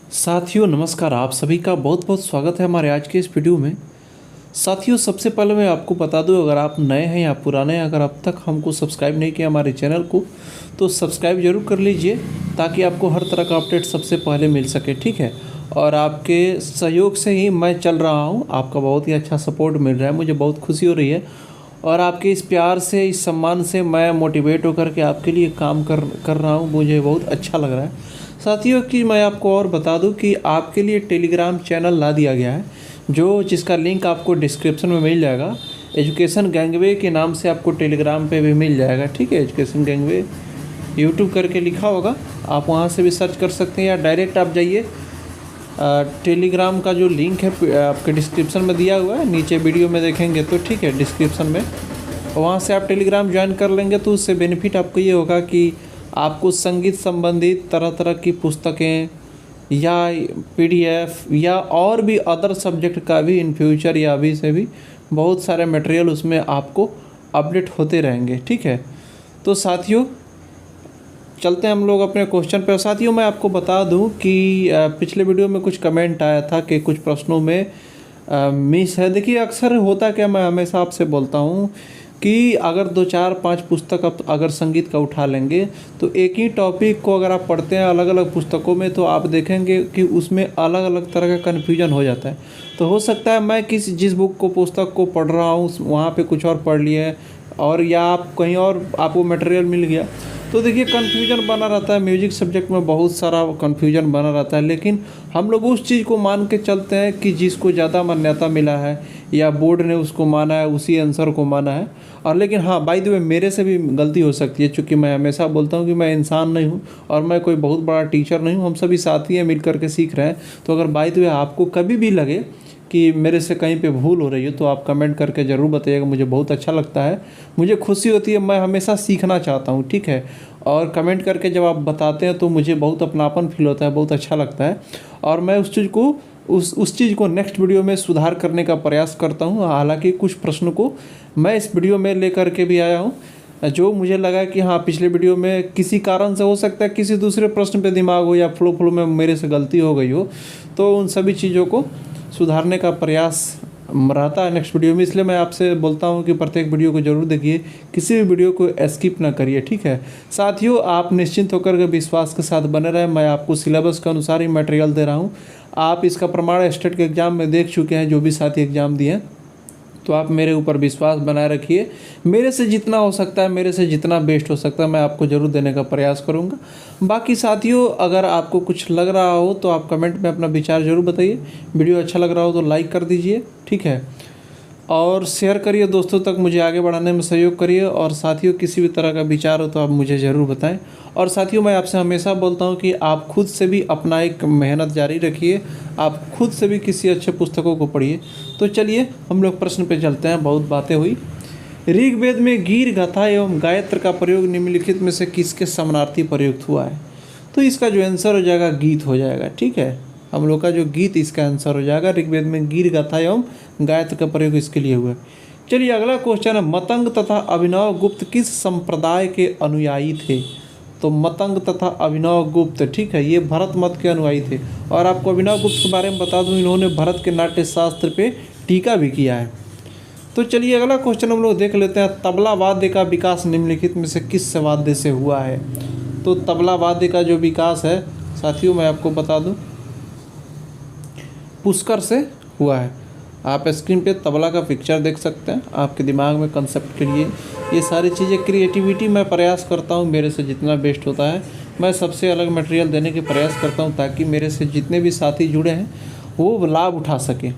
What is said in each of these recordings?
साथियों नमस्कार। आप सभी का बहुत बहुत स्वागत है हमारे आज के इस वीडियो में। साथियों सबसे पहले मैं आपको बता दूं, अगर आप नए हैं या पुराने हैं, अगर अब तक हमको सब्सक्राइब नहीं किया हमारे चैनल को तो सब्सक्राइब जरूर कर लीजिए ताकि आपको हर तरह का अपडेट सबसे पहले मिल सके, ठीक है। और आपके सहयोग से ही मैं चल रहा हूँ, आपका बहुत ही अच्छा सपोर्ट मिल रहा है, मुझे बहुत खुशी हो रही है। और आपके इस प्यार से, इस सम्मान से मैं मोटिवेट होकर के आपके लिए काम कर रहा हूँ, मुझे बहुत अच्छा लग रहा है। साथियों कि मैं आपको और बता दूं कि आपके लिए टेलीग्राम चैनल ला दिया गया है, जो जिसका लिंक आपको डिस्क्रिप्शन में मिल जाएगा। एजुकेशन गैंगवे के नाम से आपको टेलीग्राम पे भी मिल जाएगा, ठीक है। एजुकेशन गैंगवे यूट्यूब करके लिखा होगा, आप वहां से भी सर्च कर सकते हैं या डायरेक्ट आप जाइए। टेलीग्राम का जो लिंक है आपके डिस्क्रिप्शन में दिया हुआ है, नीचे वीडियो में देखेंगे तो, ठीक है, डिस्क्रिप्शन में। वहाँ से आप टेलीग्राम ज्वाइन कर लेंगे तो उससे बेनिफिट आपको ये होगा कि आपको संगीत संबंधित तरह तरह की पुस्तकें या पीडीएफ या और भी अदर सब्जेक्ट का भी इन फ्यूचर या अभी से भी बहुत सारे मटेरियल उसमें आपको अपडेट होते रहेंगे, ठीक है। तो साथियों चलते हैं हम लोग अपने क्वेश्चन पे। साथियों मैं आपको बता दूं कि पिछले वीडियो में कुछ कमेंट आया था कि कुछ प्रश्नों में मिस है। देखिए अक्सर होता क्या, मैं हमेशा आपसे बोलता हूं कि अगर 2 4 5 पुस्तक आप अगर संगीत का उठा लेंगे तो एक ही टॉपिक को अगर आप पढ़ते हैं अलग अलग पुस्तकों में तो आप देखेंगे कि उसमें अलग अलग तरह का कन्फ्यूजन हो जाता है। तो हो सकता है मैं जिस बुक को, पुस्तक को पढ़ रहा हूँ वहाँ पे कुछ और पढ़ लिए और या आप कहीं और आपको मटेरियल मिल गया, तो देखिए कन्फ्यूजन बना रहता है। म्यूजिक सब्जेक्ट में बहुत सारा कन्फ्यूजन बना रहता है, लेकिन हम लोग उस चीज़ को मान के चलते हैं कि जिसको ज़्यादा मान्यता मिला है या बोर्ड ने उसको माना है, उसी आंसर को माना है। और लेकिन हाँ, बाय द वे मेरे से भी गलती हो सकती है, क्योंकि मैं हमेशा बोलता हूँ कि मैं इंसान नहीं हूँ और मैं कोई बहुत बड़ा टीचर नहीं हूँ, हम सभी साथी हैं, मिल करके सीख रहे हैं। तो अगर बाय द वे आपको कभी भी लगे कि मेरे से कहीं पे भूल हो रही है तो आप कमेंट करके ज़रूर बताइएगा, मुझे बहुत अच्छा लगता है, मुझे खुशी होती है, मैं हमेशा सीखना चाहता हूँ, ठीक है। और कमेंट करके जब आप बताते हैं तो मुझे बहुत अपनापन फील होता है, बहुत अच्छा लगता है। और मैं उस चीज़ को उस चीज़ को नेक्स्ट वीडियो में सुधार करने का प्रयास करता हूँ। हालांकि कुछ प्रश्न को मैं इस वीडियो में लेकर के भी आया हूँ जो मुझे लगा कि हाँ पिछले वीडियो में किसी कारण से, हो सकता है किसी दूसरे प्रश्न पे दिमाग हो या फ्लो में मेरे से गलती हो गई हो, तो उन सभी चीज़ों को सुधारने का प्रयास रहता है नेक्स्ट वीडियो में। इसलिए मैं आपसे बोलता हूं कि प्रत्येक वीडियो को ज़रूर देखिए, किसी भी वीडियो को स्किप ना करिए, ठीक है। साथियों आप निश्चिंत होकर के विश्वास के साथ बने रहें, मैं आपको सिलेबस के अनुसार ही मटेरियल दे रहा हूं। आप इसका प्रमाण स्टेट के एग्ज़ाम में देख चुके हैं, जो भी साथी एग्ज़ाम दिए, तो आप मेरे ऊपर विश्वास बनाए रखिए। मेरे से जितना हो सकता है, मेरे से जितना बेस्ट हो सकता है, मैं आपको ज़रूर देने का प्रयास करूंगा। बाकी साथियों अगर आपको कुछ लग रहा हो तो आप कमेंट में अपना विचार ज़रूर बताइए। वीडियो अच्छा लग रहा हो तो लाइक कर दीजिए, ठीक है। और शेयर करिए दोस्तों तक, मुझे आगे बढ़ाने में सहयोग करिए। और साथियों किसी भी तरह का विचार हो तो आप मुझे ज़रूर बताएं। और साथियों मैं आपसे हमेशा बोलता हूं कि आप खुद से भी अपना एक मेहनत जारी रखिए, आप खुद से भी किसी अच्छे पुस्तकों को पढ़िए। तो चलिए हम लोग प्रश्न पे चलते हैं, बहुत बातें हुई। ऋग्वेद में गीर, गाथा एवं गायत्र का प्रयोग निम्नलिखित में से किसके समानार्थी प्रयुक्त हुआ है? तो इसका जो आंसर हो जाएगा गीत हो जाएगा, ठीक है। हम लोग का जो गीत इसका आंसर हो जाएगा। ऋग्वेद में गीर, गाथा एवं गायत्र का प्रयोग इसके लिए हुआ है। चलिए अगला क्वेश्चन है, मतंग तथा अभिनव गुप्त किस संप्रदाय के अनुयायी थे? तो मतंग तथा अभिनव गुप्त, ठीक है, ये भरत मत के अनुयायी थे। और आपको अभिनव गुप्त के बारे में बता दूं, इन्होंने भरत के नाट्य शास्त्र पे टीका भी किया है। तो चलिए अगला क्वेश्चन हम लोग देख लेते हैं, तबला वाद्य का विकास निम्नलिखित में से किस वाद्य से हुआ है? तो तबला वाद्य का जो विकास है साथियों मैं आपको बता दूं, पुष्कर से हुआ है। आप स्क्रीन पे तबला का पिक्चर देख सकते हैं, आपके दिमाग में कंसेप्ट के लिए ये सारी चीज़ें, क्रिएटिविटी मैं प्रयास करता हूँ, मेरे से जितना बेस्ट होता है मैं सबसे अलग मटेरियल देने के प्रयास करता हूँ ताकि मेरे से जितने भी साथी जुड़े हैं वो लाभ उठा सकें।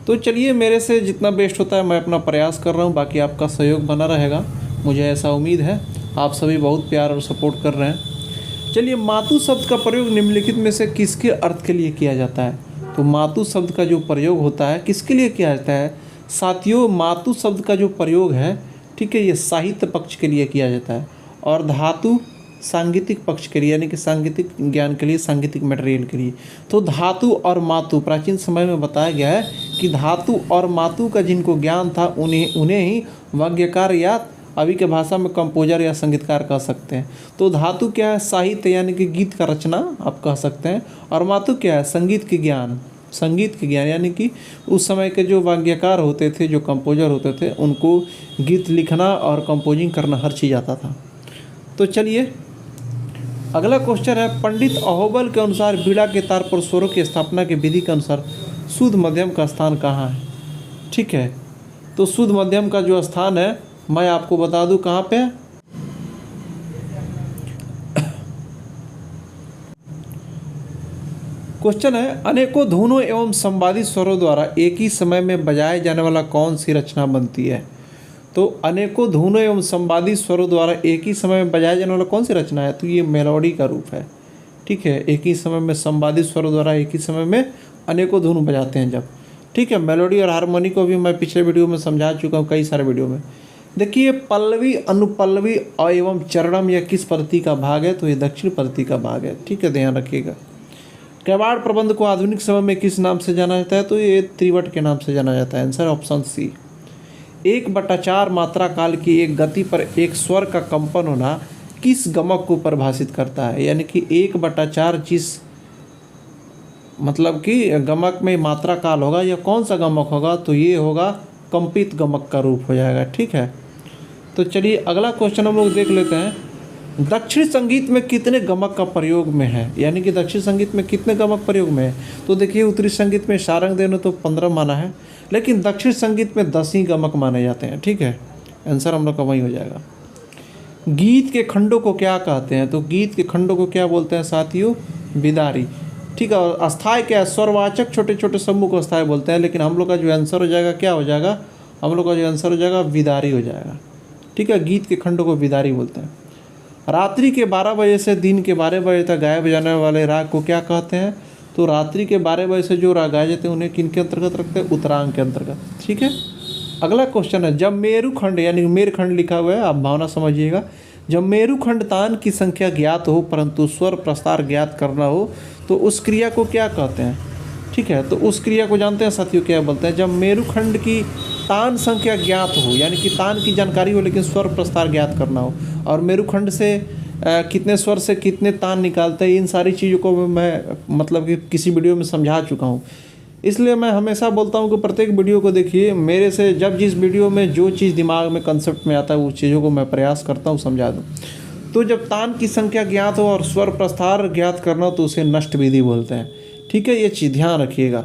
तो चलिए मेरे से जितना बेस्ट होता है मैं अपना प्रयास कर रहा हूँ, बाकी आपका सहयोग बना रहेगा, मुझे ऐसा उम्मीद है। आप सभी बहुत प्यार और सपोर्ट कर रहे हैं। चलिए मातु शब्द का प्रयोग निम्नलिखित में से किसके अर्थ के लिए किया जाता है? तो मातु शब्द का जो प्रयोग होता है किसके लिए किया जाता है? साथियों मातु शब्द का जो प्रयोग है, ठीक है, ये साहित्य पक्ष के लिए किया जाता है और धातु सांगीतिक पक्ष के लिए, यानी कि सांगीतिक ज्ञान के लिए, सांगीतिक मटेरियल के लिए। तो धातु और मातु प्राचीन समय में बताया गया है कि धातु और मातु का जिनको ज्ञान था उन्हें ही वाग्यकार या अभी के भाषा में कंपोजर या संगीतकार कह सकते हैं। तो धातु क्या है, साहित्य यानी कि गीत का रचना आप कह सकते हैं। और मातु क्या है, संगीत के ज्ञान, संगीत के ज्ञान यानी कि उस समय के जो वाग्यकार होते थे, जो कंपोजर होते थे, उनको गीत लिखना और कंपोजिंग करना हर चीज़ आता था। तो चलिए अगला क्वेश्चन है, पंडित अहोबल के अनुसार बीड़ा के तार पर स्वरों की स्थापना की विधि के अनुसार शुद्ध मध्यम का स्थान कहाँ है? ठीक है, तो शुद्ध मध्यम का जो स्थान है मैं आपको बता दूं कहाँ पे है। क्वेश्चन है, अनेकों धुनों एवं संवादी स्वरों द्वारा एक ही समय में बजाए जाने वाला कौन सी रचना बनती है? तो अनेकों धुनों एवं संवादी स्वरों द्वारा एक ही समय में बजाए जाने वाला कौन सी रचना है? तो ये मेलोडी का रूप है। ठीक है, एक ही समय में संवादी स्वरों द्वारा एक ही समय में अनेकों धुन बजाते हैं जब। ठीक है, मेलोडी और हारमोनी को भी मैं पिछले वीडियो में समझा चुका हूँ, कई सारे वीडियो में। देखिए पल्लवी, अनुपल्लवी एवं चरणम यह किस पद्धति का भाग है? तो ये दक्षिण पद्धति का भाग है। ठीक है, ध्यान रखिएगा। कैवाड़ प्रबंध को आधुनिक समय में किस नाम से जाना जाता है? तो ये त्रिवट के नाम से जाना जाता है। Answer option C. 1/4 मात्रा काल की एक गति पर एक स्वर का कंपन होना किस गमक को परिभाषित करता है? यानी कि 1/4 जिस मतलब कि गमक में मात्रा काल होगा, यह कौन सा गमक होगा? तो ये होगा कंपित गमक का रूप हो जाएगा। ठीक है, तो चलिए अगला क्वेश्चन हम लोग देख लेते हैं। दक्षिण संगीत में कितने गमक का प्रयोग में है? यानी कि दक्षिण संगीत में कितने गमक प्रयोग में है? तो देखिए उत्तरी संगीत में सारंग देने तो 15 माना है, लेकिन दक्षिण संगीत में 10 ही गमक माने जाते हैं। ठीक है, आंसर हम लोग का वही हो जाएगा। गीत के खंडों को क्या कहते हैं? तो गीत के खंडों को क्या बोलते हैं साथियों? बिदारी। ठीक है, और अस्थाई क्या है? स्वरवाचक छोटे छोटे समूह को अस्थाई बोलते हैं, लेकिन हम लोग का जो आंसर हो जाएगा क्या हो जाएगा? हम लोग का जो आंसर हो जाएगा विदारी हो जाएगा। ठीक है, गीत के खंडों को विदारी बोलते हैं। रात्रि के 12 बजे से दिन के 12 बजे तक गाए बजाने वाले राग को क्या कहते हैं? तो रात्रि के 12 बजे से जो राग गाए जाते हैं उन्हें किन के अंतर्गत रखते हैं? उत्तरांग के अंतर्गत। ठीक है, अगला क्वेश्चन है, जब मेरुखंड यानी मेरुखंड लिखा हुआ है, आप भावना समझिएगा। जब मेरुखंड तान की संख्या ज्ञात हो परंतु स्वर प्रस्तार ज्ञात करना हो तो उस क्रिया को क्या कहते हैं? ठीक है, तो उस क्रिया को जानते हैं साथियों क्या बोलते हैं? जब मेरुखंड की तान संख्या ज्ञात हो, यानी कि तान की जानकारी हो लेकिन स्वर प्रस्तार ज्ञात करना हो, और मेरुखंड से कितने स्वर से कितने तान निकालते हैं, इन सारी चीज़ों को मैं मतलब कि किसी वीडियो में समझा चुका हूँ। इसलिए मैं हमेशा बोलता हूँ कि प्रत्येक वीडियो को देखिए मेरे से, जब जिस वीडियो में जो चीज़ दिमाग में कंसेप्ट में आता है उस चीज़ों को मैं प्रयास करता हूँ समझा दूँ। तो जब तान की संख्या ज्ञात हो और स्वर प्रस्तार ज्ञात करना हो तो उसे नष्ट विधि बोलते हैं। ठीक है, ये चीज़ ध्यान रखिएगा।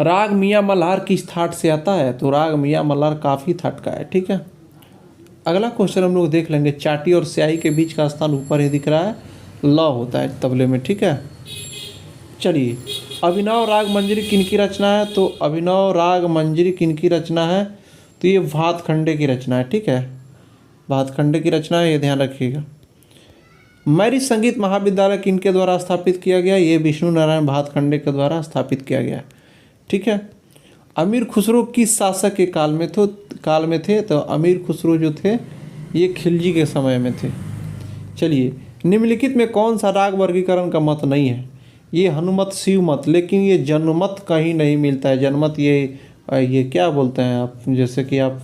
राग मियाँ मल्हार किस थाट से आता है? तो राग मियाँ मल्हार काफ़ी थाट का है। ठीक है, अगला क्वेश्चन हम लोग देख लेंगे। चाटी और स्याही के बीच का स्थान ऊपर ही दिख रहा है, ल होता है तबले में। ठीक है, चलिए अभिनव राग मंजरी किनकी रचना है? तो अभिनव राग मंजरी किनकी रचना है? तो ये भातखंडे की रचना है। ठीक है, भातखंडे की रचना है, ये ध्यान रखिएगा। मैरी संगीत महाविद्यालय किनके द्वारा स्थापित किया गया? ये विष्णु नारायण भातखंडे के द्वारा स्थापित किया गया। ठीक है, अमीर खुसरो किस शासक के काल में थे? तो अमीर खुसरो जो थे ये खिलजी के समय में थे। चलिए, निम्नलिखित में कौन सा राग वर्गीकरण का मत नहीं है? ये हनुमत, शिवमत, लेकिन ये जनमत कहीं नहीं मिलता है। जनमत ये क्या बोलते हैं आप, जैसे कि आप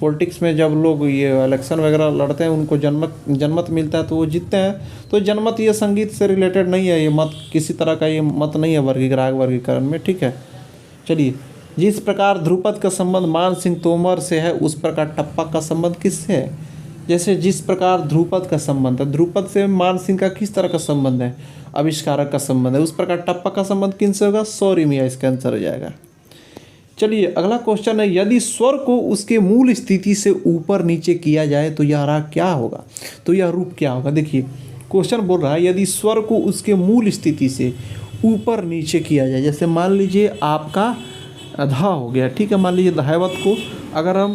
पॉलिटिक्स में जब लोग ये इलेक्शन वगैरह लड़ते हैं उनको जनमत मिलता है तो वो जीतते हैं। तो जनमत ये संगीत से रिलेटेड नहीं है, ये मत किसी तरह का ये मत नहीं है राग वर्गीकरण में। ठीक है, चलिए, जिस प्रकार ध्रुपद का संबंध मान सिंह तोमर से है उस प्रकार टप्पा का संबंध किससे है? जैसे जिस प्रकार ध्रुपद का संबंध है, ध्रुपद से मान सिंह का किस तरह का संबंध है? आविष्कारक का संबंध है। उस प्रकार टप्पा का संबंध किनसे होगा? सॉरी मियाँ, इसका आंसर हो जाएगा। चलिए अगला क्वेश्चन है, यदि स्वर को उसके मूल स्थिति से ऊपर नीचे किया जाए तो यह राग क्या होगा? तो यह रूप क्या होगा? देखिए क्वेश्चन बोल रहा है यदि स्वर को उसके मूल स्थिति से ऊपर नीचे किया जाए, जैसे मान लीजिए आपका धा हो गया। ठीक है, मान लीजिए धावत को अगर हम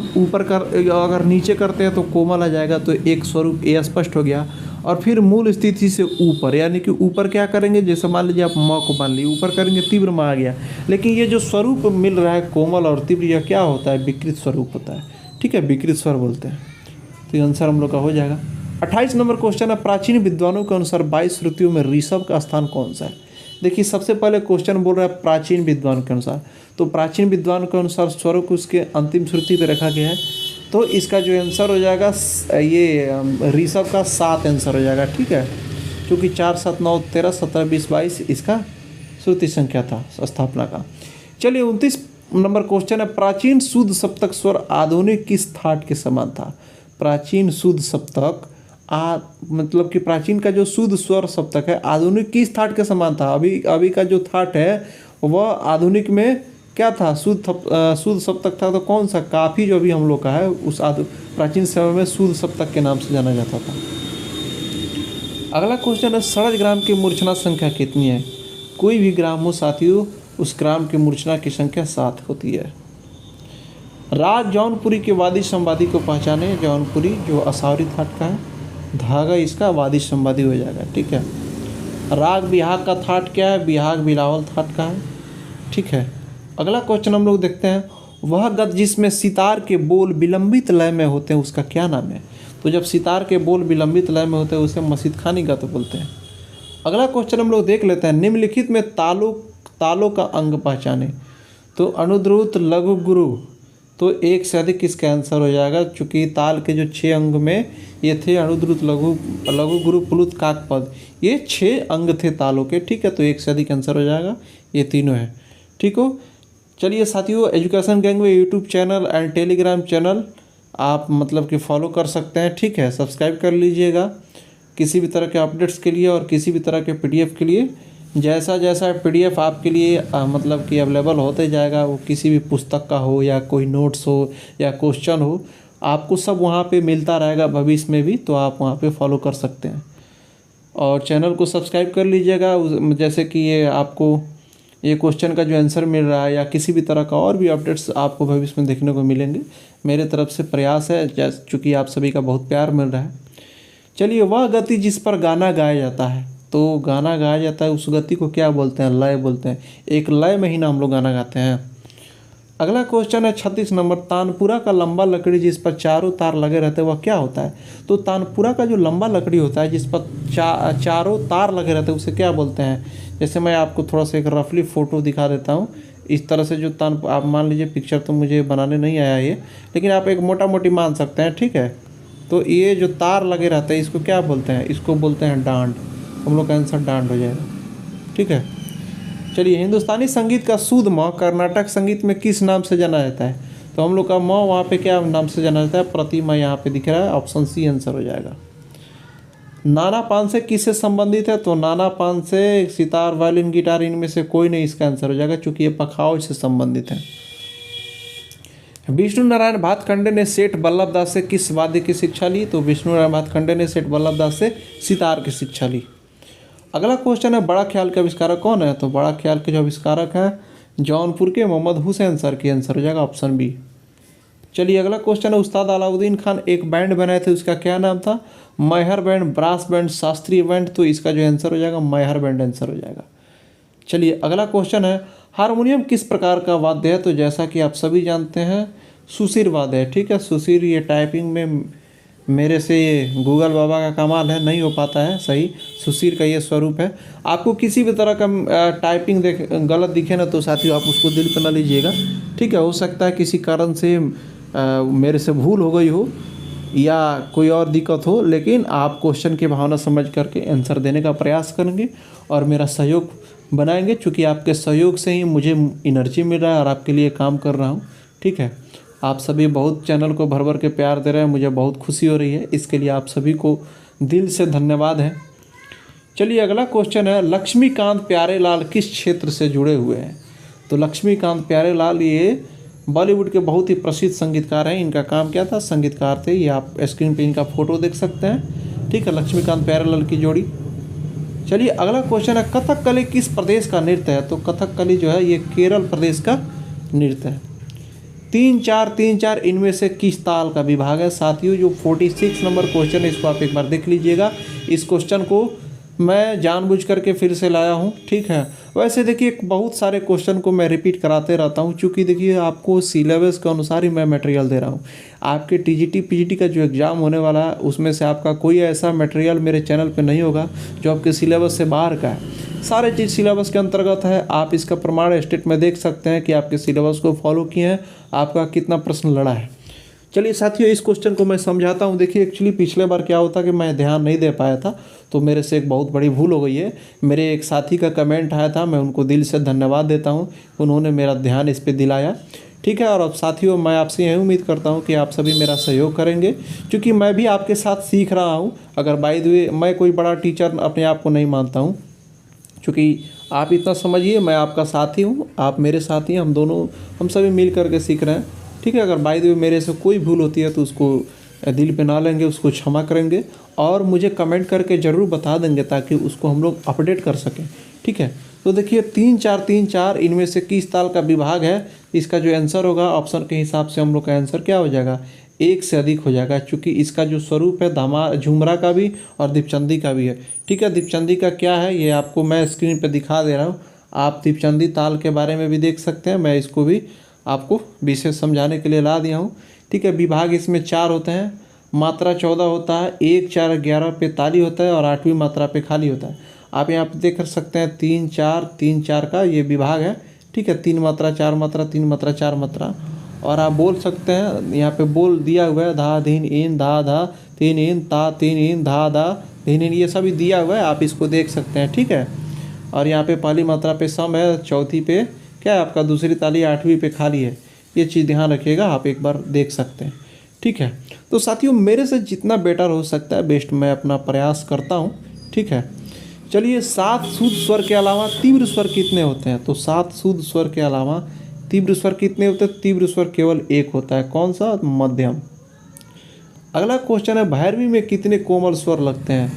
अगर नीचे करते हैं तो कोमल आ जाएगा, तो एक स्वरूप ए स्पष्ट हो गया। और फिर मूल स्थिति से ऊपर, यानी कि ऊपर क्या करेंगे? जैसे मान लीजिए आप म को मान लीजिए ऊपर करेंगे, तीव्र म आ गया। लेकिन ये जो स्वरूप मिल रहा है कोमल और तीव्र, यह क्या होता है? विकृत स्वरूप होता है। ठीक है, विकृत स्वर बोलते हैं। तो ये आंसर हम लोग का हो जाएगा। 28 नंबर क्वेश्चन है, प्राचीन विद्वानों के अनुसार 22 श्रुतियों में ऋषभ का स्थान कौन सा है? देखिए सबसे पहले क्वेश्चन बोल रहा है प्राचीन विद्वान के अनुसार, तो प्राचीन विद्वान के अनुसार स्वर को उसके अंतिम श्रुति पे रखा गया है। तो इसका जो आंसर हो जाएगा ये ऋषभ का 7 आंसर हो जाएगा, ठीक है, क्योंकि 4 7 9 13 17 20 22 इसका श्रुति संख्या था स्थापना का। चलिए 29 नंबर क्वेश्चन है, प्राचीन शुद्ध सप्तक स्वर आधुनिक किस थाट के समान था? प्राचीन शुद्ध सप्तक मतलब कि प्राचीन का जो शुद्ध स्वर सप्तक है आधुनिक किस थाट के समान था? अभी का जो थाट है वह आधुनिक में क्या था? शुद्ध सप्तक था। तो कौन सा? काफ़ी जो अभी हम लोग का है उस प्राचीन समय में शुद्ध सप्तक के नाम से जाना जाता था। अगला क्वेश्चन है, षड्ज ग्राम की मूर्छना संख्या कितनी है? कोई भी ग्राम हो साथियों, उस ग्राम की मूर्छना की संख्या 7 होती है। राग जौनपुरी के वादी संवादी को पहचाने। जौनपुरी जो असावरी थाट का है, धागा इसका वादी संवादी हो जाएगा, ठीक है। राग बिहाग का थाट क्या है? बिहाग बिलावल थाट का है, ठीक है। अगला क्वेश्चन हम लोग देखते हैं, वह गत जिसमें सितार के बोल विलंबित लय में होते हैं उसका क्या नाम है? तो जब सितार के बोल विलंबित लय में होते हैं उसे मसीद खानी गत बोलते हैं। अगला क्वेश्चन हम लोग देख लेते हैं, निम्नलिखित में तालों का अंग पहचाने। तो अनुद्रुत, लघु गुरु, तो एक से अधिक किसका आंसर हो जाएगा? चूँकि ताल के जो 6 अंग में ये थे अनुद्रुत, लघु गुरु, प्लुत, काकपद, ये 6 अंग थे तालों के, ठीक है। तो एक से अधिक आंसर हो जाएगा, ये तीनों है, ठीक हो। चलिए साथियों, एजुकेशन गैंग में YouTube channel and Telegram channel आप मतलब कि फॉलो कर सकते हैं, ठीक है। सब्सक्राइब कर लीजिएगा किसी भी तरह के अपडेट्स के लिए और किसी भी तरह के पीडीएफ के लिए। जैसा जैसा पीडीएफ आपके लिए मतलब कि अवेलेबल होते जाएगा, वो किसी भी पुस्तक का हो या कोई नोट्स हो या क्वेश्चन हो, आपको सब वहाँ पे मिलता रहेगा भविष्य में भी, तो आप वहाँ पे फॉलो कर सकते हैं। और चैनल को सब्सक्राइब कर लीजिएगा, जैसे कि ये आपको ये क्वेश्चन का जो आंसर मिल रहा है या किसी भी तरह का और भी अपडेट्स आपको भविष्य में देखने को मिलेंगे। मेरे तरफ से प्रयास है, चूँकि आप सभी का बहुत प्यार मिल रहा है। चलिए, वह गति जिस पर गाना गाया जाता है, तो गाना गाया जाता है उस गति को क्या बोलते हैं? लय बोलते हैं। एक लय में ही ना हम लोग गाना गाते हैं। अगला क्वेश्चन है 36 नंबर, तानपुरा का लंबा लकड़ी जिस पर चारों तार लगे रहते हैं वह क्या होता है? तो तानपुरा का जो लंबा लकड़ी होता है जिस पर चारों तार लगे रहते हैं उसे क्या बोलते हैं? जैसे मैं आपको थोड़ा सा एक रफली फ़ोटो दिखा देता हूँ। इस तरह से जो आप मान लीजिए, पिक्चर तो मुझे बनाने नहीं आया ये, लेकिन आप एक मोटा मोटी मान सकते हैं, ठीक है। तो ये जो तार लगे रहते हैं इसको क्या बोलते हैं? इसको बोलते हैं डांड। हम लोग का आंसर डांड हो जाएगा, ठीक है। चलिए, हिंदुस्तानी संगीत का शुद्ध म कर्नाटक संगीत में किस नाम से जाना जाता है? तो हम लोग का म वहाँ पे क्या नाम से जाना जाता है? प्रतिमा यहाँ पे दिख रहा है, ऑप्शन सी आंसर हो जाएगा। नाना पानसे किससे संबंधित है? तो नाना पानसे सितार, वायलिन, गिटार, इनमें से कोई नहीं इसका आंसर हो जाएगा, चूँकि ये पखावज से संबंधित है। विष्णु नारायण भातखंडे ने सेठ बल्लभ दास से किस वाद्य की शिक्षा ली? तो विष्णु नारायण भातखंडे ने सेठ बल्लभ दास से सितार की शिक्षा ली। अगला क्वेश्चन है, बड़ा ख्याल के आविष्कारक कौन है? तो बड़ा ख्याल के जो आविष्कारक हैं जौनपुर के मोहम्मद हुसैन सर, की आंसर हो जाएगा ऑप्शन बी। चलिए, अगला क्वेश्चन है, उस्ताद अलाउद्दीन खान एक बैंड बनाए थे, उसका क्या नाम था? मैहर बैंड, ब्रास बैंड, शास्त्रीय बैंड, तो इसका जो आंसर हो जाएगा मैहर बैंड आंसर हो जाएगा। चलिए, अगला क्वेश्चन है, हारमोनियम किस प्रकार का वाद्य है? तो जैसा कि आप सभी जानते हैं सुशीर वाद्य है, ठीक है। सुशीर, ये टाइपिंग में मेरे से ये गूगल बाबा का कमाल है, नहीं हो पाता है सही। सुशीर का ये स्वरूप है। आपको किसी भी तरह का टाइपिंग गलत दिखे ना, तो साथियों आप उसको दिल पर ना लीजिएगा, ठीक है। हो सकता है किसी कारण से मेरे से भूल हो गई हो या कोई और दिक्कत हो, लेकिन आप क्वेश्चन की भावना समझ करके आंसर देने का प्रयास करेंगे और मेरा सहयोग बनाएंगे, क्योंकि आपके सहयोग से ही मुझे एनर्जी मिल रहा है और आपके लिए काम कर रहा हूँ, ठीक है। आप सभी बहुत चैनल को भर भर के प्यार दे रहे हैं, मुझे बहुत खुशी हो रही है, इसके लिए आप सभी को दिल से धन्यवाद है। चलिए, अगला क्वेश्चन है, लक्ष्मीकांत प्यारेलाल किस क्षेत्र से जुड़े हुए हैं? तो लक्ष्मीकांत प्यारेलाल ये बॉलीवुड के बहुत ही प्रसिद्ध संगीतकार हैं। इनका काम क्या था? संगीतकार थे। ये आप स्क्रीन पे इनका फोटो देख सकते हैं, ठीक है, लक्ष्मीकांत प्यारेलाल की जोड़ी। चलिए, अगला क्वेश्चन है, कथकली किस प्रदेश का नृत्य है? तो कथकली जो है ये केरल प्रदेश का नृत्य है। 3-4 इनमें से किस ताल का विभाग है? साथियों, जो 46 नंबर क्वेश्चन है इसको आप एक बार देख लीजिएगा। इस क्वेश्चन को मैं जानबूझ करके फिर से लाया हूँ, ठीक है। वैसे देखिए, बहुत सारे क्वेश्चन को मैं रिपीट कराते रहता हूँ, क्योंकि देखिए आपको सिलेबस के अनुसार ही मैं मटेरियल दे रहा हूँ। आपके टीजीटी पीजीटी का जो एग्ज़ाम होने वाला है उसमें से आपका कोई ऐसा मटेरियल मेरे चैनल पे नहीं होगा जो आपके सिलेबस से बाहर का है। सारे चीज़ सिलेबस के अंतर्गत है। आप इसका प्रमाण स्टेट में देख सकते हैं कि आपके सिलेबस को फॉलो किए हैं, आपका कितना प्रश्न लड़ा है। चलिए साथियों, इस क्वेश्चन को मैं समझाता हूँ। देखिए एक्चुअली पिछले बार क्या होता कि मैं ध्यान नहीं दे पाया था, तो मेरे से एक बहुत बड़ी भूल हो गई है। मेरे एक साथी का कमेंट आया था, मैं उनको दिल से धन्यवाद देता हूँ, उन्होंने मेरा ध्यान इस पर दिलाया। ठीक है, और अब साथियों मैं आपसे यही उम्मीद करता हूँ कि आप सभी मेरा सहयोग करेंगे, क्योंकि मैं भी आपके साथ सीख रहा हूँ। अगर बाय द वे मैं कोई बड़ा टीचर अपने आप को नहीं मानता हूँ, क्योंकि आप इतना समझिए मैं आपका साथी हूँ, आप मेरे साथी हैं, हम सभी मिल करके सीख रहे हैं। ठीक है, अगर बाय द वे मेरे से कोई भूल होती है तो उसको दिल पे ना लेंगे, उसको क्षमा करेंगे और मुझे कमेंट करके ज़रूर बता देंगे ताकि उसको हम लोग अपडेट कर सकें। ठीक है, तो देखिए 3 4 इनमें से किस ताल का विभाग है, इसका जो आंसर होगा ऑप्शन के हिसाब से हम लोग का आंसर क्या हो जाएगा, एक से अधिक हो जाएगा, क्योंकि इसका जो स्वरूप है झुमरा का भी और दीपचंदी का भी है। ठीक है, दीपचंदी का क्या है ये आपको मैं स्क्रीन पे दिखा दे रहा हूँ, आप दीपचंदी ताल के बारे में भी देख सकते हैं, मैं इसको भी आपको विशेष समझाने के लिए ला दिया हूँ। ठीक है, विभाग इसमें 4 होते हैं, मात्रा 14 होता है, 1 4 11 पे ताली होता है और 8वीं मात्रा पे खाली होता है। आप यहाँ पे देख सकते हैं 3 4 का ये विभाग है। ठीक है, 3 मात्रा 4 मात्रा 3 मात्रा 4 मात्रा, और आप बोल सकते हैं यहाँ पे बोल दिया हुआ है धा धीन इन धा धा तीन इन ता तीन इन धा धा धीन इन, ये सभी दिया हुआ है, आप इसको देख सकते हैं। ठीक है, और यहाँ पे पहली मात्रा पे सम है, चौथी पे क्या है आपका दूसरी ताली, 8वीं पे खाली है। ये चीज़ ध्यान रखिएगा, आप एक बार देख सकते हैं। ठीक है, तो साथियों मेरे से जितना बेटर हो सकता है बेस्ट मैं अपना प्रयास करता हूँ। ठीक है, चलिए 7 शुद्ध स्वर के अलावा तीव्र स्वर कितने होते हैं, तो 7 शुद्ध स्वर के अलावा तीव्र स्वर कितने होते हैं, तीव्र स्वर केवल एक होता है, कौन सा, मध्यम। अगला क्वेश्चन है भैरवी में कितने कोमल स्वर लगते हैं,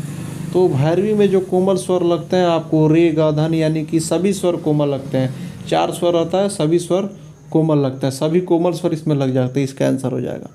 तो भैरवी में जो कोमल स्वर लगते हैं आपको रे ग धन यानी कि सभी स्वर कोमल लगते हैं। 4 स्वर रहता है, सभी स्वर कोमल लगता है, सभी कोमल स्वर इसमें लग जाते हैं, इसका आंसर हो जाएगा।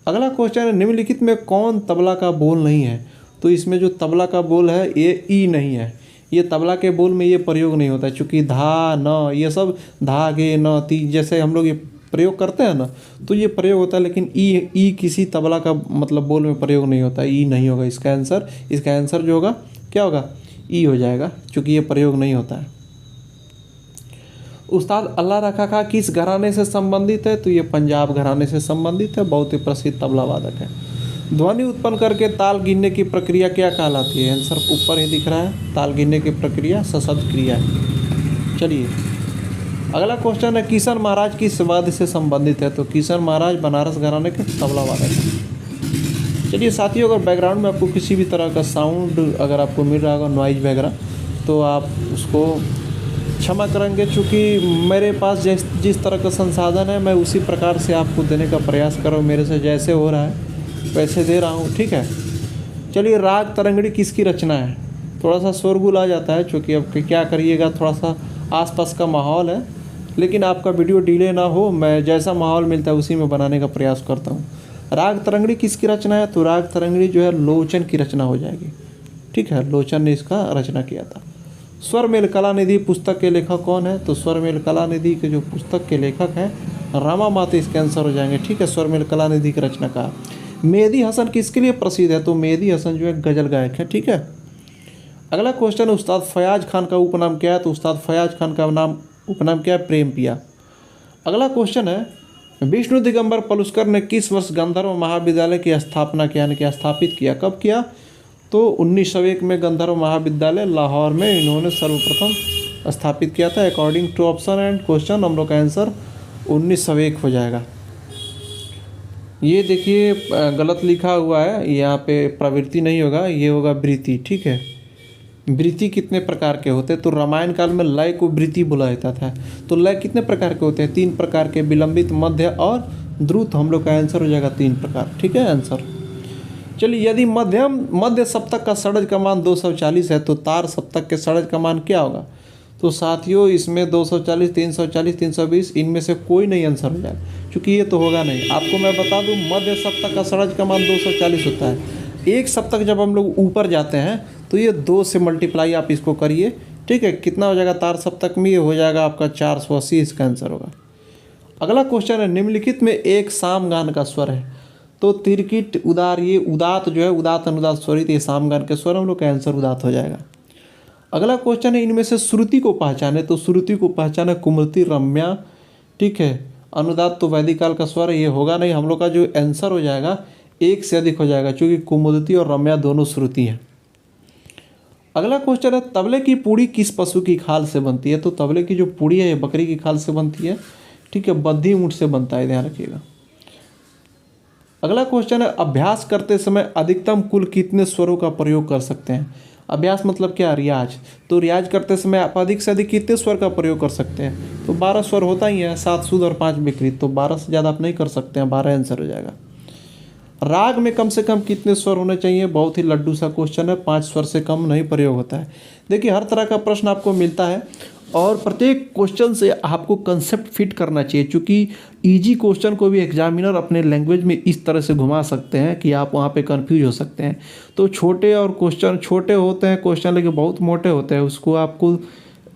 अगला क्वेश्चन है निम्नलिखित में कौन तबला का बोल नहीं है, तो इसमें जो तबला का बोल है ये ई नहीं है, ये तबला के बोल में ये प्रयोग नहीं होता है, चूँकि धा न ये सब धा गे न ती जैसे हम लोग ये प्रयोग करते हैं ना, तो ये प्रयोग होता है, लेकिन ई किसी तबला का मतलब बोल में प्रयोग नहीं होता, ई नहीं होगा इसका आंसर। इसका आंसर जो होगा क्या होगा, ई हो जाएगा, क्योंकि ये प्रयोग नहीं होता है। उस्ताद अल्लाह रखा खा किस घराने से संबंधित है, तो ये पंजाब घराने से संबंधित है, बहुत ही प्रसिद्ध तबला वादक है। ध्वनि उत्पन्न करके ताल गिनने की प्रक्रिया क्या कहलाती है, आंसर ऊपर ही दिख रहा है, ताल गिनने की प्रक्रिया सशब्द क्रिया है। चलिए अगला क्वेश्चन है किशन महाराज किस वाद्य से संबंधित है, तो किशन महाराज बनारस घराने के तबला वादक है। चलिए साथियों, अगर बैकग्राउंड में आपको किसी भी तरह का साउंड अगर आपको मिल रहा होगा नॉइज वगैरह, तो आप उसको क्षमा करेंगे, चूँकि मेरे पास जिस तरह का संसाधन है मैं उसी प्रकार से आपको देने का प्रयास कर रहा हूँ, मेरे से जैसे हो रहा है वैसे दे रहा हूँ। ठीक है, चलिए राग तरंगड़ी किसकी रचना है, थोड़ा सा शोरगुल आ जाता है, चूँकि अब क्या करिएगा, थोड़ा सा आसपास का माहौल है, लेकिन आपका वीडियो डिले ना हो, मैं जैसा माहौल मिलता है उसी में बनाने का प्रयास करता हूँ। राग तरंगड़ी किसकी रचना है, तो राग तरंगड़ी जो है लोचन की रचना हो जाएगी। ठीक है, लोचन ने इसका रचना किया था। स्वरमेल कलानिधि पुस्तक के लेखक कौन है, तो स्वरमेल कलानिधि के जो पुस्तक के लेखक हैं रामा माते इसके आंसर हो जाएंगे। ठीक है, स्वरमेल कलानिधि की रचनाकार। मेहदी हसन किसके लिए प्रसिद्ध है, तो मेहदी हसन जो है गजल गायक है। ठीक है, अगला क्वेश्चन है उस्ताद फयाज खान का उपनाम क्या है, तो उस्ताद फयाज खान का उपनाम क्या है, प्रेम पिया। अगला क्वेश्चन है विष्णु दिगंबर पलुस्कर ने किस वर्ष गंधर्व महाविद्यालय की स्थापना किया, यानी कि स्थापित किया, कब किया, तो 1901 में गंधर्व महाविद्यालय लाहौर में इन्होंने सर्वप्रथम स्थापित किया था। According to option and question हम लोग का आंसर 1901 हो जाएगा। ये देखिए गलत लिखा हुआ है, यहाँ पे प्रवृत्ति नहीं होगा, ये होगा वृत्ति। ठीक है, वृत्ति कितने प्रकार के होते हैं, तो रामायण काल में लय को वृत्ति बोला जाता था। तो लय कितने प्रकार के होते हैं, 3 प्रकार के, विलंबित, मध्य और द्रुत। हम लोग का आंसर हो जाएगा 3 प्रकार। ठीक है आंसर। चलिए यदि मध्य सप्तक का षड्ज का मान 240 है, तो तार सप्तक के षड्ज का मान क्या होगा, तो साथियों इसमें 240 340 320 इनमें से कोई नहीं आंसर हो जाएगा, क्योंकि ये तो होगा नहीं। आपको मैं बता दूं मध्य सप्तक का षड्ज का मान 240 होता है। एक सप्तक जब हम लोग ऊपर जाते हैं तो ये 2 से मल्टीप्लाई आप इसको करिए। ठीक है, कितना हो जाएगा तार सप्तक में, ये हो जाएगा आपका 480, इसका आंसर होगा। अगला क्वेश्चन है निम्नलिखित में एक सामगान का स्वर है, तो तिरकिट उदार, ये उदात जो है उदात अनुदात स्वरित, ये सामगान के स्वर, हम लोग का आंसर उदात हो जाएगा। अगला क्वेश्चन है इनमें से श्रुति को पहचाने, तो श्रुति को पहचाने कुमति, रम्या, ठीक है, अनुदात तो वैदिक काल का स्वर है, ये होगा नहीं। हम लोग का जो आंसर हो जाएगा एक से अधिक हो जाएगा, क्योंकि कुमुदती और रम्या दोनों श्रुति हैं। अगला क्वेश्चन है, तबले की पूड़ी किस पशु की खाल से बनती है? तो तबले की जो पूड़ी है ये बकरी की खाल से बनती है, ठीक है, बद्धी ऊँट से बनता है, ध्यान रखिएगा। अगला क्वेश्चन है, अभ्यास करते समय अधिकतम कुल कितने स्वरों का प्रयोग कर सकते हैं? अभ्यास मतलब क्या? रियाज। तो रियाज करते समय आप अधिक से अधिक कितने स्वर का प्रयोग कर सकते हैं? तो 12 स्वर होता ही है, 7 शुद्ध और 5 विकृत, तो 12 से ज़्यादा आप नहीं कर सकते हैं, 12 आंसर हो जाएगा। राग में कम से कम कितने स्वर होने चाहिए? बहुत ही लड्डू सा क्वेश्चन है, 5 स्वर से कम नहीं प्रयोग होता है। देखिए हर तरह का प्रश्न आपको मिलता है और प्रत्येक क्वेश्चन से आपको कंसेप्ट फिट करना चाहिए, क्योंकि इजी क्वेश्चन को भी एग्जामिनर अपने लैंग्वेज में इस तरह से घुमा सकते हैं कि आप वहाँ पे कंफ्यूज हो सकते हैं। तो छोटे और क्वेश्चन छोटे होते हैं क्वेश्चन, लेकिन बहुत मोटे होते हैं, उसको आपको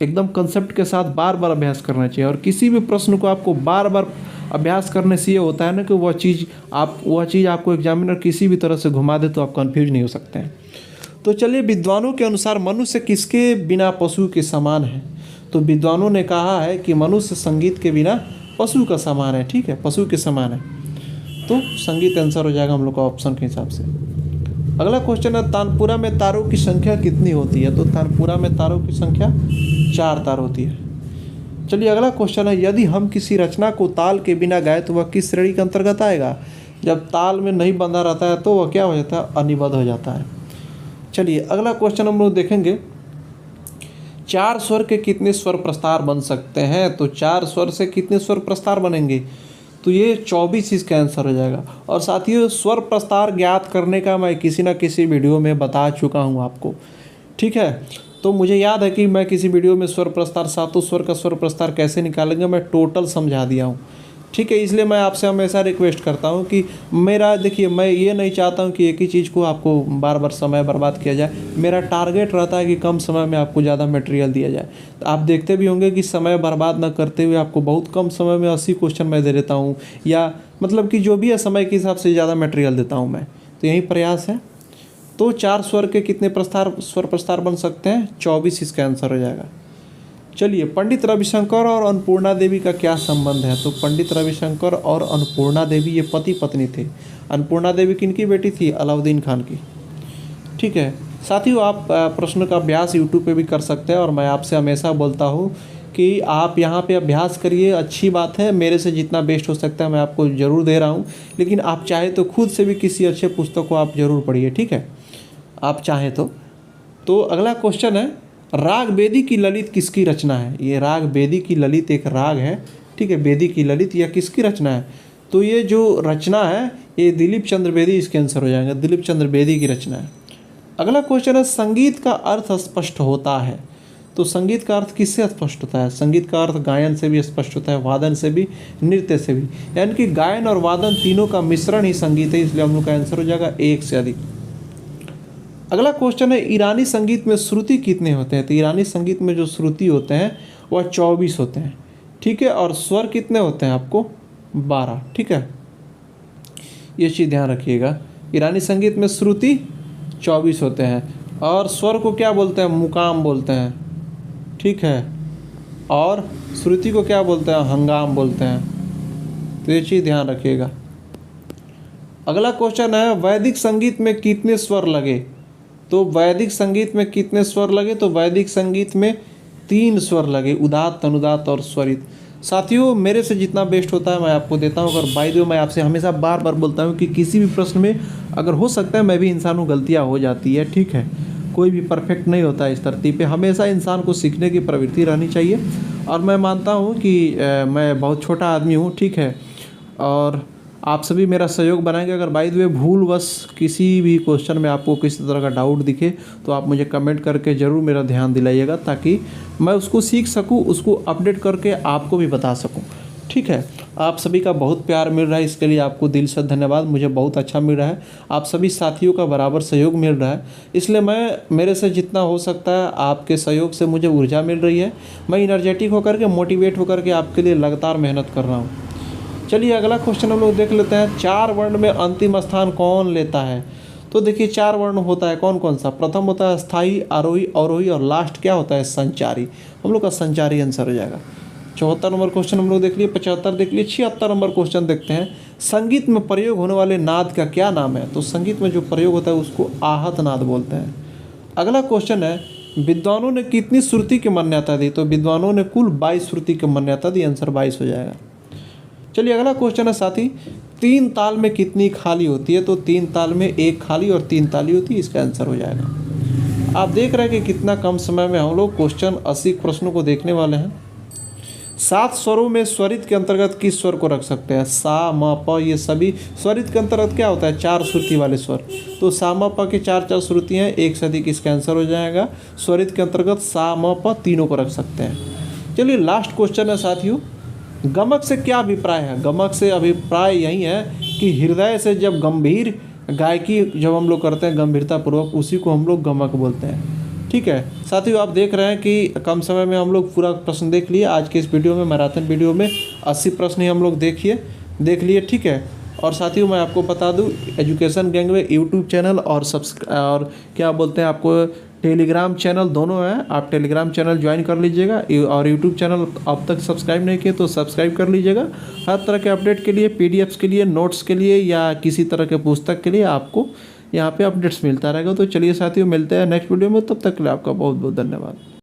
एकदम कंसेप्ट के साथ बार बार अभ्यास करना चाहिए। और किसी भी प्रश्न को आपको बार बार अभ्यास करने से ये होता है ना कि वह चीज़ आपको एग्जामिनर किसी भी तरह से घुमा दे तो आप कंफ्यूज नहीं हो सकते हैं। तो चलिए, विद्वानों के अनुसार मनुष्य किसके बिना पशु के समान है? तो विद्वानों ने कहा है कि मनुष्य संगीत के बिना पशु का समान है, ठीक है, पशु के समान है। तो संगीत आंसर हो जाएगा हम लोग का ऑप्शन के हिसाब से। अगला क्वेश्चन है, तानपुरा में तारों की संख्या कितनी होती है? तो तानपुरा में तारों की संख्या 4 तार होती है। चलिए अगला क्वेश्चन है, यदि हम किसी रचना को ताल के बिना गाए तो वह किस श्रेणी के अंतर्गत आएगा? जब ताल में नहीं बंधा रहता है तो वह क्या हो जाता है? अनिबद्ध हो जाता है। चलिए अगला क्वेश्चन हम लोग देखेंगे, 4 स्वर के कितने स्वर प्रस्तार बन सकते हैं? तो 4 स्वर से कितने स्वर प्रस्तार बनेंगे? तो ये 24 इसका आंसर हो जाएगा। और साथियों, स्वर प्रस्तार ज्ञात करने का मैं किसी न किसी वीडियो में बता चुका हूँ आपको, ठीक है। तो मुझे याद है कि मैं किसी वीडियो में स्वर प्रस्तार, 7 स्वर का स्वर प्रस्तार कैसे निकालेंगे मैं टोटल समझा दिया हूँ, ठीक है। इसलिए मैं आपसे हमेशा रिक्वेस्ट करता हूँ कि देखिए मैं ये नहीं चाहता हूँ कि एक ही चीज़ को आपको बार बार समय बर्बाद किया जाए। मेरा टारगेट रहता है कि कम समय में आपको ज़्यादा मटेरियल दिया जाए। तो आप देखते भी होंगे कि समय बर्बाद न करते हुए आपको बहुत कम समय में 80 क्वेश्चन मैं दे देता हूँ, या मतलब कि जो भी है समय के हिसाब से ज़्यादा मटेरियल देता हूँ मैं। तो यही प्रयास है। तो 4 स्वर के कितने स्वर प्रस्तार बन सकते हैं? 24 इसका आंसर हो जाएगा। चलिए, पंडित रविशंकर और अन्नपूर्णा देवी का क्या संबंध है? तो पंडित रविशंकर और अन्नपूर्णा देवी ये पति पत्नी थे। अन्नपूर्णा देवी किनकी बेटी थी? अलाउद्दीन खान की, ठीक है। साथियों, आप प्रश्न का अभ्यास यूट्यूब पे भी कर सकते हैं, और मैं आपसे हमेशा बोलता हूँ कि आप यहाँ पे अभ्यास करिए, अच्छी बात है। मेरे से जितना बेस्ट हो सकता है मैं आपको ज़रूर दे रहा हूँ, लेकिन आप चाहे तो खुद से भी किसी अच्छे पुस्तक को आप ज़रूर पढ़िए, ठीक है, आप चाहें तो अगला क्वेश्चन है, राग बेदी की ललित किसकी रचना है? ये राग बेदी की ललित एक राग है, ठीक है, बेदी की ललित यह किसकी रचना है? तो ये जो रचना है ये दिलीप चंद्र बेदी इसके आंसर हो जाएगा, दिलीप चंद्र बेदी की रचना है। अगला क्वेश्चन है, संगीत का अर्थ स्पष्ट होता है? तो संगीत का अर्थ किससे स्पष्ट होता है? संगीत का अर्थ गायन से भी स्पष्ट होता है, वादन से भी, नृत्य से भी, यानी कि गायन और वादन तीनों का मिश्रण ही संगीत है, इसलिए हम लोग का आंसर हो जाएगा 1 से अधिक। अगला क्वेश्चन है, ईरानी संगीत में श्रुति कितने होते हैं? तो ईरानी संगीत में जो श्रुति होते हैं वह 24 होते हैं, ठीक है, और स्वर कितने होते हैं आपको? 12, ठीक है, ये चीज़ ध्यान रखिएगा। ईरानी संगीत में श्रुति 24 होते हैं, और स्वर को क्या बोलते हैं? मुकाम बोलते हैं, ठीक है, और श्रुति को क्या बोलते हैं? हंगाम बोलते हैं। तो ये चीज़ ध्यान रखिएगा। अगला क्वेश्चन है, वैदिक संगीत में कितने स्वर लगे? तो वैदिक संगीत में कितने स्वर लगे? तो वैदिक संगीत में 3 स्वर लगे, उदात्त, अनुदात्त और स्वरित। साथियों, मेरे से जितना बेस्ट होता है मैं आपको देता हूँ। अगर बाय द वे मैं आपसे हमेशा बार बार बोलता हूँ कि किसी भी प्रश्न में अगर हो सकता है मैं भी इंसान हूँ, गलतियाँ हो जाती है, ठीक है, कोई भी परफेक्ट नहीं होता है इस धरती पे। हमेशा इंसान को सीखने की प्रवृत्ति रहनी चाहिए, और मैं मानता हूँ कि मैं बहुत छोटा आदमी हूँ, ठीक है, और आप सभी मेरा सहयोग बनाएंगे। अगर बाय द वे भूलवश किसी भी क्वेश्चन में आपको किसी तरह का डाउट दिखे तो आप मुझे कमेंट करके ज़रूर मेरा ध्यान दिलाइएगा, ताकि मैं उसको सीख सकूं, उसको अपडेट करके आपको भी बता सकूं, ठीक है। आप सभी का बहुत प्यार मिल रहा है, इसके लिए आपको दिल से धन्यवाद। मुझे बहुत अच्छा मिल रहा है, आप सभी साथियों का बराबर सहयोग मिल रहा है, इसलिए मेरे से जितना हो सकता है आपके सहयोग से मुझे ऊर्जा मिल रही है। मैं एनर्जेटिक होकर के, मोटिवेट होकर के आपके लिए लगातार मेहनत कर रहा हूँ। चलिए अगला क्वेश्चन हम लोग देख लेते हैं, 4 वर्ण में अंतिम स्थान कौन लेता है? तो देखिए 4 वर्ण होता है, कौन कौन सा? प्रथम होता है स्थाई, आरोही, अवरोही, और लास्ट क्या होता है? संचारी। हम लोग का संचारी आंसर हो जाएगा। 74 नंबर क्वेश्चन हम लोग देख लिए, 75 देख लिए। 76 नंबर क्वेश्चन देखते हैं, संगीत में प्रयोग होने वाले नाद का क्या नाम है? तो संगीत में जो प्रयोग होता है उसको आहत नाद बोलते हैं। अगला क्वेश्चन है, विद्वानों ने कितनी श्रुति की मान्यता दी? तो विद्वानों ने कुल 22 श्रुति की मान्यता दी। आंसर 22 हो जाएगा। चलिए अगला क्वेश्चन है साथी, 3 ताल में कितनी खाली होती है? तो 3 ताल में 1 खाली और 3 ताली होती है। इसका आंसर हो जाएगा। आप देख रहे हैं कि कितना कम समय में हम लोग क्वेश्चन 80 प्रश्नों को देखने वाले हैं। 7 स्वरों में स्वरित के अंतर्गत किस स्वर को रख सकते हैं? सा म प, ये सभी स्वरित के अंतर्गत क्या होता है? 4 श्रुति वाले स्वर। तो सा म प की 4 श्रुतियाँ हैं, 1 से अधिक इसका आंसर हो जाएगा। स्वरित के अंतर्गत सा म प तीनों को रख सकते हैं। चलिए लास्ट क्वेश्चन है साथियों, गमक से क्या अभिप्राय है? गमक से अभिप्राय यही है कि हृदय से जब गंभीर गायकी जब हम लोग करते हैं गंभीरतापूर्वक, उसी को हम लोग गमक बोलते हैं। ठीक है साथियों, आप देख रहे हैं कि कम समय में हम लोग पूरा प्रश्न देख लिए। आज के इस वीडियो में, मैराथन वीडियो में 80 प्रश्न ही हम लोग देख लिए। ठीक है, और साथियों मैं आपको बता दूं, एजुकेशन गैंग में यूट्यूब चैनल और क्या बोलते हैं आपको टेलीग्राम चैनल दोनों हैं। आप टेलीग्राम चैनल ज्वाइन कर लीजिएगा और यूट्यूब चैनल अब तक सब्सक्राइब नहीं किए तो सब्सक्राइब कर लीजिएगा। हर तरह के अपडेट के लिए, पीडीएफ्स के लिए, नोट्स के लिए या किसी तरह के पुस्तक के लिए आपको यहाँ पे अपडेट्स मिलता रहेगा। तो चलिए साथियों, मिलते हैं नेक्स्ट वीडियो में। तब तक के लिए आपका बहुत बहुत धन्यवाद।